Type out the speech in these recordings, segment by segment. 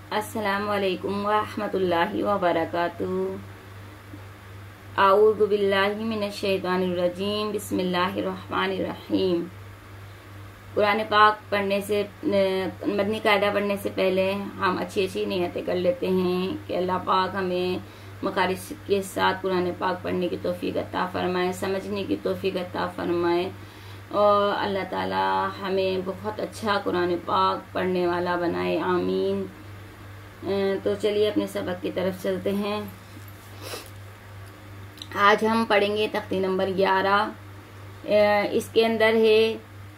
अस्सलामु अलैकुम वरहमतुल्लाहि वबरकातुहू। आऊज़ु बिल्लाहि मिनश शैतानिर रजीम। बिस्मिल्लाहिर रहमानिर रहीम। कुरान पाक पढ़ने से, मदनी कायदा पढ़ने से पहले हम अच्छी नियतें कर लेते हैं कि अल्लाह पाक हमें मकारिस के साथ कुरान पाक पढ़ने की तौफीक अता फरमाए, समझने की तौफीक अता फरमाए और अल्लाह ताला हमें बहुत अच्छा कुरान पाक पढ़ने वाला बनाए, आमीन। तो चलिए अपने सबक की तरफ चलते हैं। आज हम पढ़ेंगे तख्ती नंबर 11। इसके अंदर है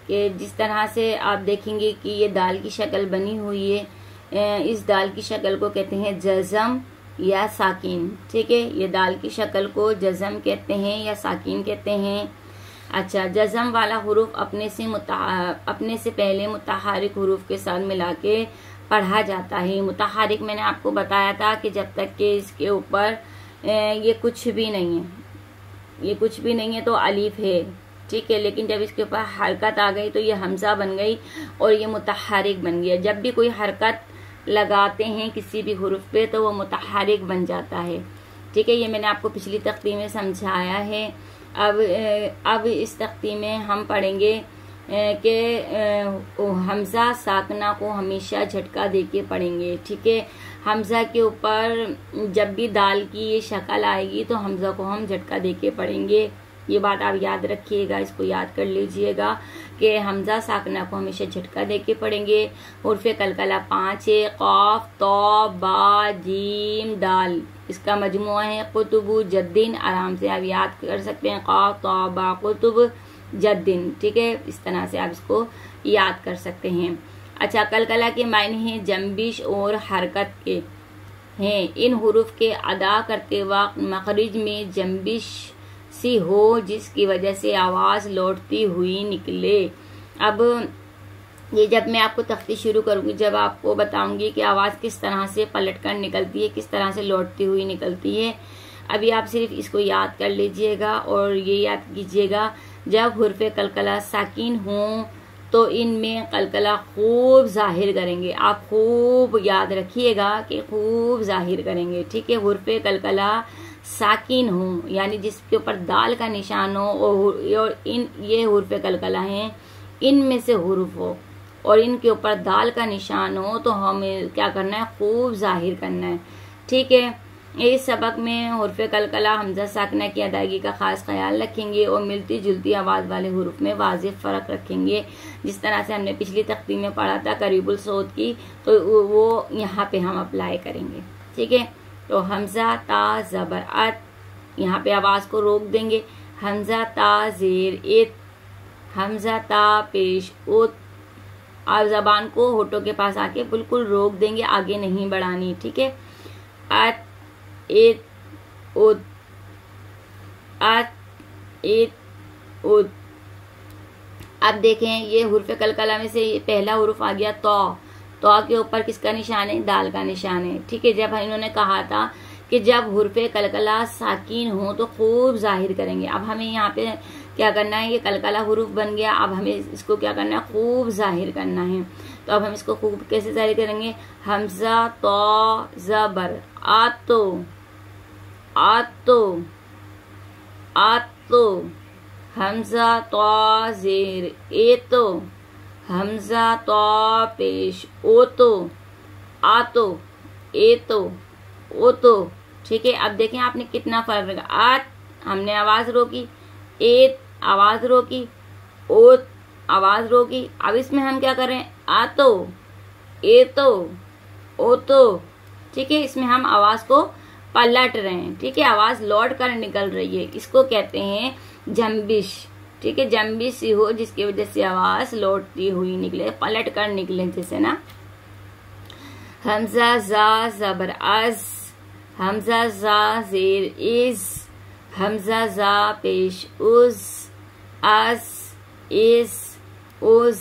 कि जिस तरह से आप देखेंगे कि ये दाल की शक्ल बनी हुई है, इस दाल की शक्ल को कहते हैं जज़म या साकिन। ठीक है, ये दाल की शक्ल को जज़म कहते हैं या साकिन कहते हैं। अच्छा, जज़म वाला हुरूफ अपने से पहले मुतहरिक हुरूफ के साथ मिला के पढ़ा जाता है। मुतहरिक मैंने आपको बताया था कि जब तक कि इसके ऊपर ये कुछ भी नहीं है तो अलीफ है, ठीक है। लेकिन जब इसके ऊपर हरकत आ गई तो ये हमजा बन गई और ये मुतहरिक बन गया। जब भी कोई हरकत लगाते हैं किसी भी हुरूफ पे तो वो मुतहरिक बन जाता है, ठीक है। ये मैंने आपको पिछली तख्ती में समझाया है। अब इस तख्ती में हम पढ़ेंगे कि हमजा साकना को हमेशा झटका देके पढ़ेंगे, ठीक है। हमजा के ऊपर जब भी दाल की ये शक्ल आएगी तो हमजा को हम झटका देके पढ़ेंगे। ये बात आप याद रखिएगा, इसको याद कर लीजिएगा कि हमजा साकना को हमेशा झटका देके पढ़ेंगे। हुर्फ़े कलकला 5 है, क़ाफ, तौ, बा, जीम, दाल। इसका मजमुआ है कुतुबु जद्दीन। आराम से आप याद कर सकते हैं, क़ाफ, तौ, बा, कुतुब जद्दीन, ठीक है। इस तरह से आप इसको याद कर सकते हैं। अच्छा, कलकला के मायने हैं जंबिश और हरकत के हैं। इन हुरूफ के अदा करते वक्त मखरिज में जंबिश सी हो जिसकी वजह से आवाज लौटती हुई निकले। अब ये जब मैं आपको तख्ती शुरू करूंगी, जब आपको बताऊंगी कि आवाज किस तरह से पलटकर निकलती है, किस तरह से लौटती हुई निकलती है, अभी आप सिर्फ इसको याद कर लीजिएगा और ये याद कीजिएगा, जब हुर्फ़े कलकला साकिन हो तो इनमें कलकला खूब जाहिर करेंगे। आप खूब याद रखिएगा कि खूब जाहिर करेंगे, ठीक है। हुर्फ़े कलकला साकिन हो यानी जिसके ऊपर दाल का निशान हो और ये हुर्फ़े कलकला हैं, इनमें से हुरूफ हो और इनके ऊपर दाल का निशान हो तो हमें क्या करना है, खूब जाहिर करना है, ठीक है। इस सबक में हुर्फ़े कलकला हमजा साकना की अदायगी का खास ख्याल रखेंगे और मिलती जुलती आवाज वाले हुरूफ में वाज़ेह फर्क रखेंगे। जिस तरह से हमने पिछली तख्ती में पढ़ा था करीबुल सौत की, तो वो यहाँ पे हम अप्लाई करेंगे, ठीक है। तो हमजा ता ज़बर अत, यहाँ पे आवाज को रोक देंगे। हमजा ता ज़ेर इत, हमजा ता पेश उत। आप जबान को होठों के पास आके बिल्कुल रोक देंगे, आगे नहीं बढ़ानी, ठीक है। अत इत उत, अत इत उत। अब देखें ये हुर्फ़े कलकला में से ये पहला हुरूफ आ गया तौ। तौ के ऊपर किसका निशान है, दाल का निशान है, ठीक है। जब इन्होंने कहा था कि जब हुर्फ़े कलकला साकिन हो तो खूब जाहिर करेंगे। अब हमें यहाँ पे क्या करना है, ये कलकला हुरूफ बन गया, अब हमें इसको क्या करना है, खूब जाहिर करना है। तो अब हम इसको खूब कैसे जाहिर करेंगे, हमजा तौ ज़बर आतो, आतो, आतो। हमजा तौ ज़ेर एतो, हमजा तौ पेश ओतो, आतो, एतो, ओतो, ठीक है। अब देखें आपने कितना फर्क रखा। आत हमने आवाज रोकी, एत आवाज रोकी, ओत आवाज रोकी। अब इसमें हम क्या कर रहे हैं, आतो, एतो, ओतो, ठीक है। इसमें हम आवाज को पलट रहे हैं, ठीक है। आवाज लौट कर निकल रही है, इसको कहते हैं जंबिश, ठीक है। जंबिश सी हो जिसकी वजह से आवाज लौटती हुई निकले, पलट कर निकले, जैसे ना। हमजा जा ज़बर अज, हमजा जा ज़ेर इज, हमजा जा पेश उज, अज इज उज,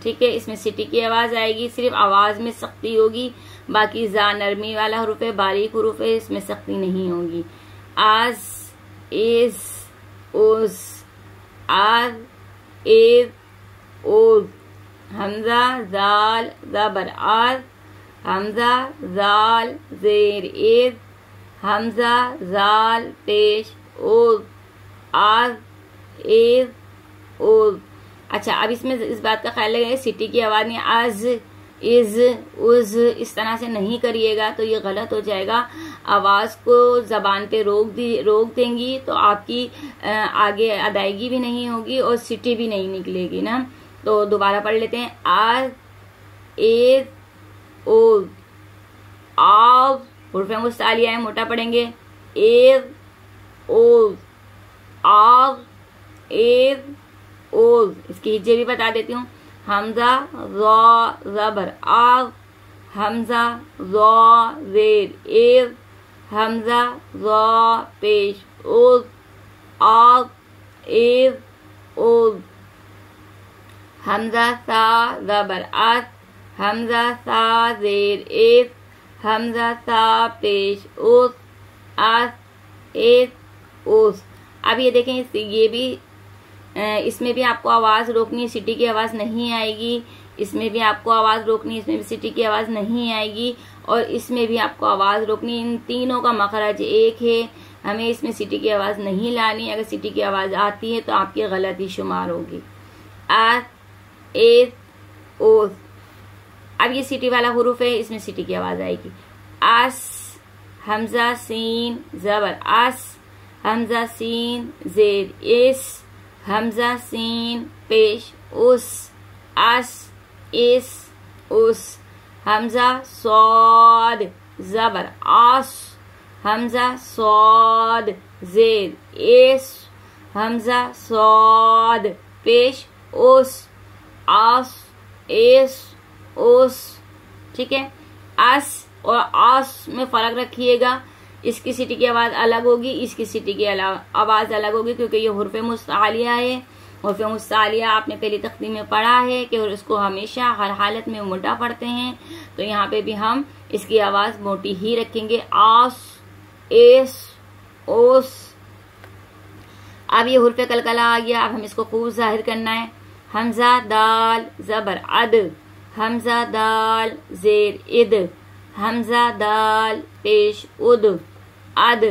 ठीक है। इसमें सिटी की आवाज आएगी, सिर्फ आवाज में सख्ती होगी, बाकी जा नरमी वाला हुरूफ है, बारीक हुरूफ है, इसमें सख्ती नहीं होगी। आज इज उज, आज इज उज। हमजा दाल ज़बर आर, हमजा जाल जेर इज, हमजा जाल पेश उज, आज इज उज। अच्छा, अब इसमें इस बात का ख्याल रखिएगा सिटी की आवाज नहीं, आज इज उज इस तरह से नहीं करिएगा तो ये गलत हो जाएगा। आवाज को जबान पे रोक देंगी तो आपकी आगे अदायगी भी नहीं होगी और सिटी भी नहीं निकलेगी ना। तो दोबारा पढ़ लेते हैं, आज इज उज, आज हुर्फ़े मुस्तालिया है, मोटा पढ़ेंगे, इज उज, आज इज उज। इसकी हिज्जे भी बता देती हूँ, हमजा ज़ा ज़बर आग, हमजा ज़ा ज़ेर इज़, हमजा ज़ा पेश उज़, आग इज़ उज़। हमजा सा ज़बर आस, हमजा सा ज़ेर इज़, हमजा सा पेश उज़, आस इज़ उज़। अब ये देखें, ये भी इसमें भी आपको आवाज रोकनी है, सिटी की आवाज नहीं आएगी। इसमें भी आपको आवाज रोकनी है, इसमें भी सिटी की आवाज नहीं आएगी और इसमें भी आपको आवाज रोकनी। इन तीनों का मखरज एक है, हमें इसमें सिटी की आवाज नहीं लानी। अगर सिटी की आवाज आती है तो आपकी गलती शुमार होगी। आस एस ओस, अब ये सिटी वाला हुरूफ है, इसमें सिटी की आवाज आएगी। आस, हमजा सीन जबर आस, हमजा सीन जेर इस, हमजा सीन पेश उस, आस इस उस। हमजा सौद जबर आस, हमजा सौद जेर इस, हमजा सौद पेश उस, आस इस उस। ठीक है, आस और आस में फर्क रखिएगा। इसकी सिटी की आवाज अलग होगी, इसकी सिटी की आवाज अलग होगी, क्योंकि ये हुर्फ़े मुस्तालिया है। हुर्फ़े मुस्तालिया आपने पहली तक़दीम में पढ़ा है कि इसको हमेशा हर हालत में मोटा पढ़ते हैं, तो यहाँ पे भी हम इसकी आवाज मोटी ही रखेंगे, आस एस ओस। अब ये हुर्फ़े कलकला आ गया, अब हम इसको खूब जाहिर करना है। हमजा दाल जबर अद, हमजा दाल जेर इद, हमजा दाल पेश उद, अद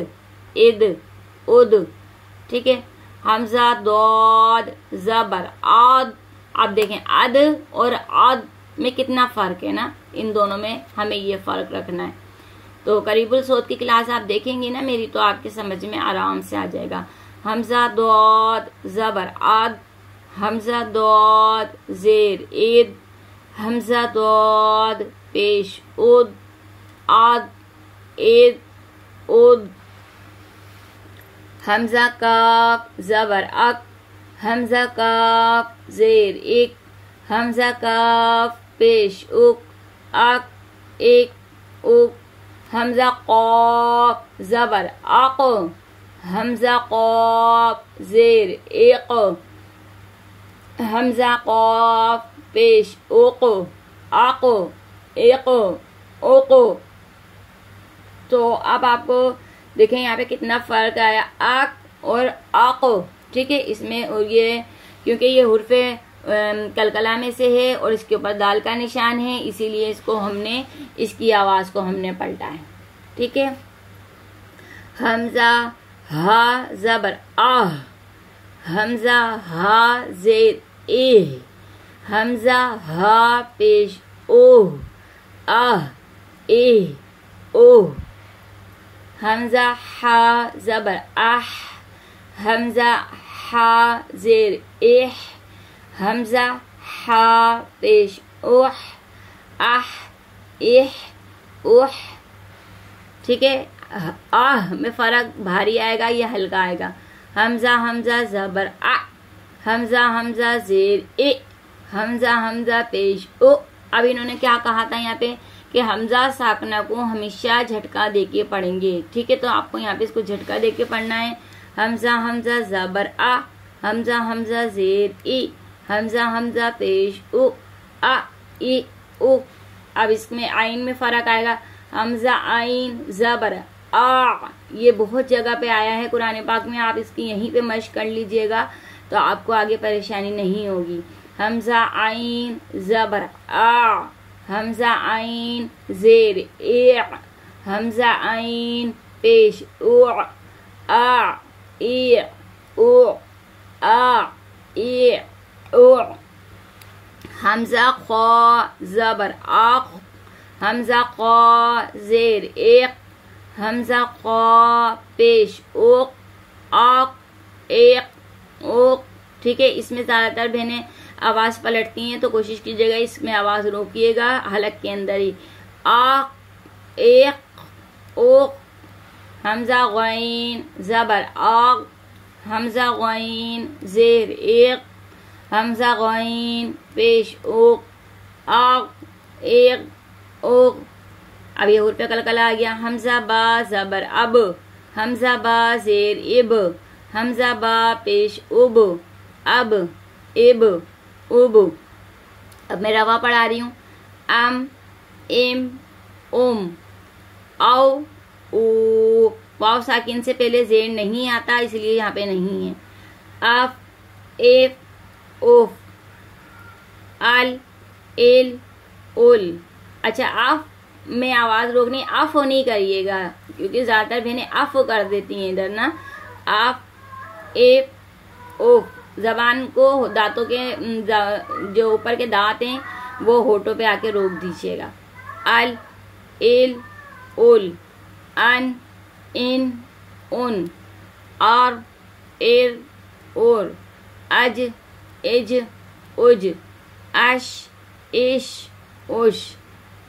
इद उद। ठीक है, हमजा दौद जबर आद। आप देखें अद और आद में कितना फर्क है ना, इन दोनों में हमें ये फर्क रखना है। तो करीबुल सौद की क्लास आप देखेंगे ना मेरी, तो आपके समझ में आराम से आ जाएगा। हमजा दौद जबर आद, हमजा दौद जेर ईद, हमजा दौद पेश उद, आद इद उद। हमजा काफ जबर अक, हमजा काफ जेर इक, हमजा काफ पेश उक, अक इक उक। हमजा कौफ जबर अक, हमजा कौफ जेर इक, हमजा कौफ पेश उक, अक इक उक। तो अब आपको देखें यहाँ पे कितना फर्क आया, आक और आको। ठीक है, इसमें और ये क्योंकि ये हुर्फ़े कलकला में से है और इसके ऊपर दाल का निशान है, इसीलिए इसको हमने, इसकी आवाज को हमने पलटा है। ठीक है, हमजा हा जबर आह, हमजा हा जेर ए, हमजा हा पेश ओह, आह ए ओह। हमजा हा जबर आह, हमजा हा जेर एह, हमजा हा पेश ओह, आह एह ओह। ठीक है, आह में फर्क भारी आएगा, ये हल्का आएगा। हमजा हमजा जबर आ, हमजा हमजा जेर ए, हमजा हमजा पेश ओ। अब इन्होंने क्या कहा था यहाँ पे कि हमजा साकना को हमेशा झटका देके पढ़ेंगे। ठीक है, तो आपको यहाँ पे इसको झटका देके पढ़ना है। हमजा हमजा जबर आ, हमजा हमजा जेर ई, हमजा हमजा पेश उ, आ ई उ। अब इसमें आइन में फर्क आएगा। हमजा आइन जबर आ, ये बहुत जगह पे आया है कुरान पाक में, आप इसकी यहीं पे मश्क कर लीजिएगा तो आपको आगे परेशानी नहीं होगी। हमजा आइन जबर आ, हमजा आइन जेर ए, हमजा आइन पेश ओ आ ए ओ आ ए ओ, हमजा ख जबर आख, हमजा ख जेर एक, हमजा ख पेश ओक आक एक ओक। ठीक है, इसमें ज्यादातर बहनें आवाज पलटती हैं तो कोशिश कीजिएगा इसमें आवाज रोकिएगा हलक के अंदर ही। आक एक ओक, हमजा गईन जबर आग, हमजा गईन जेर एक, हमजा गईन पेश ओक आग एक ओक। अब ये हुर्फ पे कलकला आ गया। हमजा बा जबर अब, हमजा बा जेर इब, हमजा बा पेश उब अब इब उब। अब मैं रवा पढ़ा रही हूँ। अम इम उम औ ऊ, वाव साकिन से पहले जेर नहीं आता इसलिए यहाँ पे नहीं है। अफ एफ उफ, अल एल उल। अच्छा, अफ में आवाज रोकनी, अफ नहीं करिएगा क्योंकि ज्यादातर बहनें अफ कर देती हैं इधर ना। अफ एफ उफ, जबान को दांतों के जो ऊपर के दांत हैं वो होठों पे आके रोक दीजिएगा। अल एल उल, अन इन उन, और एर और, अज इज उज, अश इश उश,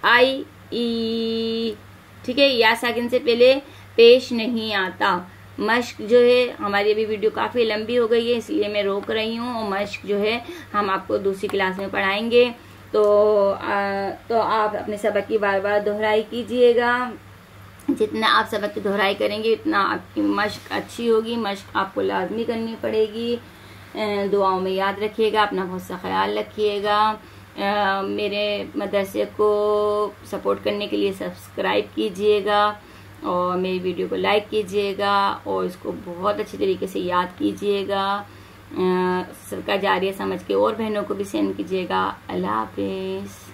आई ई। ठीक है, या साकिन से पहले पेश नहीं आता। मश्क जो है हमारी अभी वीडियो काफी लंबी हो गई है इसलिए मैं रोक रही हूँ, और मश्क जो है हम आपको दूसरी क्लास में पढ़ाएंगे। तो आप अपने सबक की बार बार दोहराई कीजिएगा। जितना आप सबक की दोहराई करेंगे उतना आपकी मश्क अच्छी होगी। मश्क आपको लाजमी करनी पड़ेगी। दुआओं में याद रखिएगा, अपना बहुत सा ख्याल रखिएगा। मेरे मदरसे को सपोर्ट करने के लिए सब्सक्राइब कीजिएगा और मेरी वीडियो को लाइक कीजिएगा और इसको बहुत अच्छी तरीके से याद कीजिएगा। सदका जारिया समझ के और बहनों को भी सेंड कीजिएगा। अल्लाह हाफिज़।